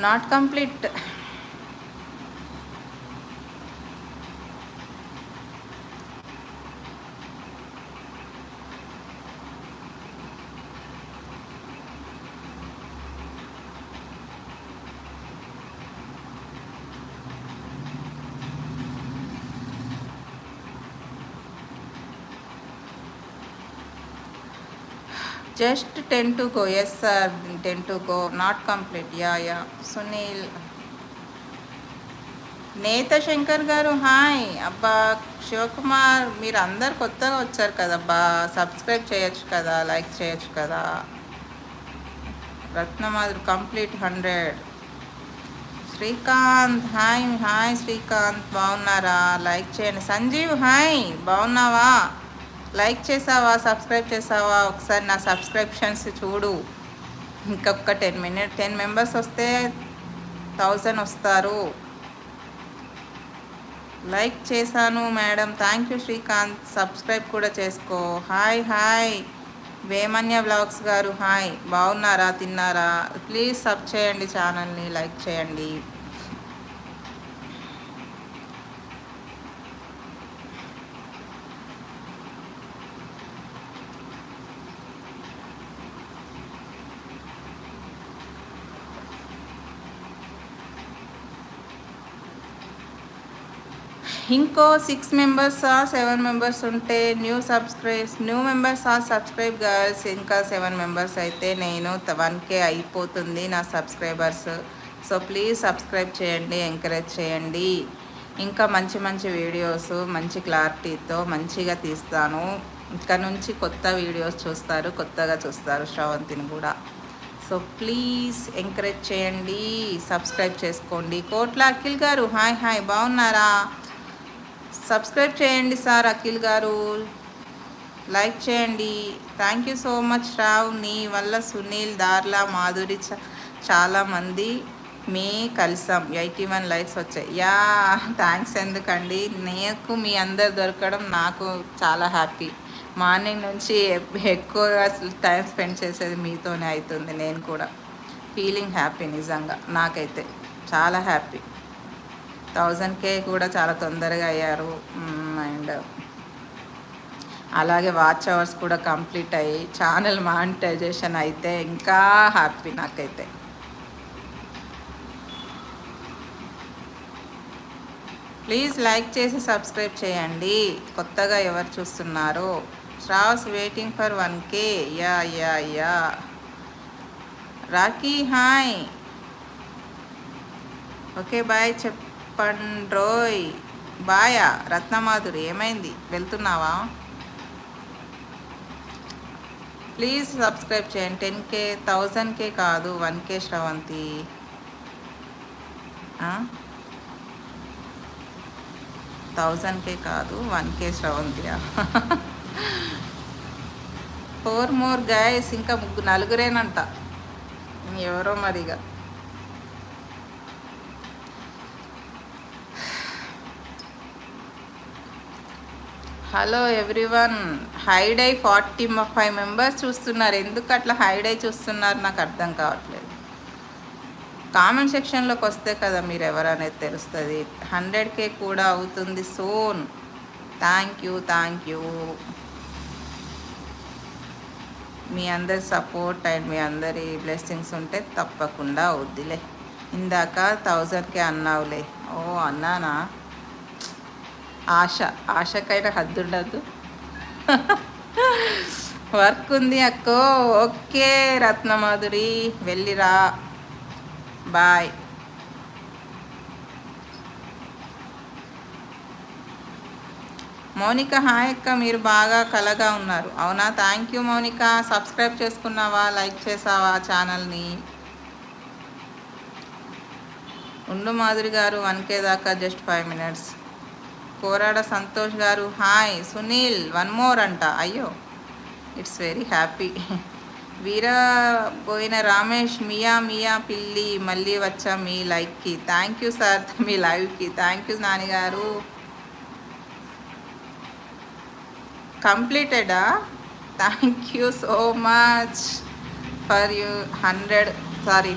Not complete. Just 10 to go. Yes sir, 10 to go, not complete. Yeah. Sunil, నేత శంకర్ గారు hi. అబ్బా శివకుమార్, మీరు అందరు కొత్తగా వచ్చారు కదబ్బా, సబ్స్క్రైబ్ చేయొచ్చు కదా, లైక్ చేయొచ్చు కదా. రత్నమాధురి కంప్లీట్ 100. శ్రీకాంత్ హాయ్ శ్రీకాంత్, బాగున్నారా? లైక్ చేయండి. సంజీవ్ హాయ్, బాగున్నావా? లైక్ చేసావా, సబ్స్క్రైబ్ చేసావా? ఒకసారి నా సబ్స్క్రిప్షన్స్ చూడు. ఇంకొక 10 మెంబర్స్ వస్తే 1000 వస్తారు. లైక్ చేశాను madam, thank you Srikanth. Subscribe కూడా చేసుకో. హాయ్ వేమన్య బ్లాగ్స్ గారు హాయ్, బాగున్నారా? తిన్నారా? ప్లీజ్ సబ్ చేయండి, ఛానల్ని లైక్ చేయండి. ఇంకో 6 మెంబర్స్ 7 మెంబర్స్ ఉంటే న్యూ మెంబర్స్ సబ్స్క్రైబ్ గర్ల్స్. ఇంకా 7 మెంబర్స్ అయితే నేను 1K అయిపోతుంది నా సబ్స్క్రైబర్స్. సో ప్లీజ్ సబ్స్క్రైబ్ చేయండి, ఎంకరేజ్ చేయండి. ఇంకా మంచి వీడియోస్ మంచి క్లారిటీతో మంచిగా తీస్తాను. ఇక్కడ నుంచి కొత్త వీడియోస్ చూస్తారు, కొత్తగా చూస్తారు శ్రవంతిని కూడా. సో ప్లీజ్ ఎంకరేజ్ చేయండి, సబ్స్క్రైబ్ చేసుకోండి. కోట్ల అఖిల్ గారు హాయ్, బాగున్నారా? సబ్స్క్రైబ్ చేయండి సార్ అఖిల్ గారు, లైక్ చేయండి. Thank you so much Rao, నీ వల్ల సునీల్, దార్లా, మాధురి చాలామంది మీ కలిసాం. 81 లైక్స్ వచ్చాయి. థ్యాంక్స్ ఎందుకండి, నాకు మీ అందరు దొరకడం నాకు చాలా హ్యాపీ. మార్నింగ్ నుంచి ఎక్కువగా టైం స్పెండ్ చేసేది మీతోనే అవుతుంది. నేను కూడా ఫీలింగ్ హ్యాపీ, నిజంగా నాకైతే చాలా హ్యాపీ. 1000K కూడా చాలా తొందరగా అయ్యారు. అండ్ అలాగే వాచ్ అవర్స్ కూడా కంప్లీట్ అయ్యి ఛానల్ మానిటైజేషన్ అయితే ఇంకా హ్యాపీ నాకైతే. ప్లీజ్ లైక్ చేసి సబ్స్క్రైబ్ చేయండి, కొత్తగా ఎవరు చూస్తున్నారో. శ్రావ్స్ waiting for 1K. Yeah Rocky hi, okay bye చెప్పండ్రోయ్. బాయా రత్నమాధురి, ఏమైంది వెళ్తున్నావా? ప్లీజ్ సబ్స్క్రైబ్ చేయండి. 10K 1000K కాదు 1K శ్రవంతి. 1000K కాదు 1K శ్రవంతియా? 4 more గైస్, ఇంకా నలుగురేనంట, ఎవరో మరిగా. హలో ఎవ్రీవన్, హైడ్ అయి 45 మెంబర్స్ చూస్తున్నారు. ఎందుకు అట్లా హైడ్ అయి చూస్తున్నారు నాకు అర్థం కావట్లేదు. కామెంట్ సెక్షన్లోకి వస్తే కదా మీరు ఎవరనేది తెలుస్తుంది. 100K కూడా అవుతుంది సోన్. Thank you. మీ అందరి సపోర్ట్ అండ్ మీ అందరి బ్లెస్సింగ్స్ ఉంటే తప్పకుండా అవుద్దిలే. ఇందాక 1000K అన్నావులే. ఓ అన్నానా? ఆశకైనా హద్దు ఉండదు. వర్క్ ఉంది అక్కో. ఓకే రత్నమాధురి, వెళ్ళిరా, బాయ్. మౌనిక హాయ్ అక్క, మీరు బాగా కలగా ఉన్నారు. అవునా? Thank you Mounika. సబ్స్క్రైబ్ చేసుకున్నావా, లైక్ చేసావా ఛానల్ని? ఉండు మాధురి గారు, 1K దాకా జస్ట్ 5 minutes. కోరాడ సంతోష్ గారు హాయ్. సునీల్ 1 more అంట. అయ్యో, it's very happy. Veeraboina Ramesh, మియా పిల్లి, మళ్ళీ వచ్చా మీ లైక్కి. థ్యాంక్ యూ సార్, మీ లైవ్కి థ్యాంక్ యూ నాన్నగారు. కంప్లీటెడా? Thank you so much for you 100. Sorry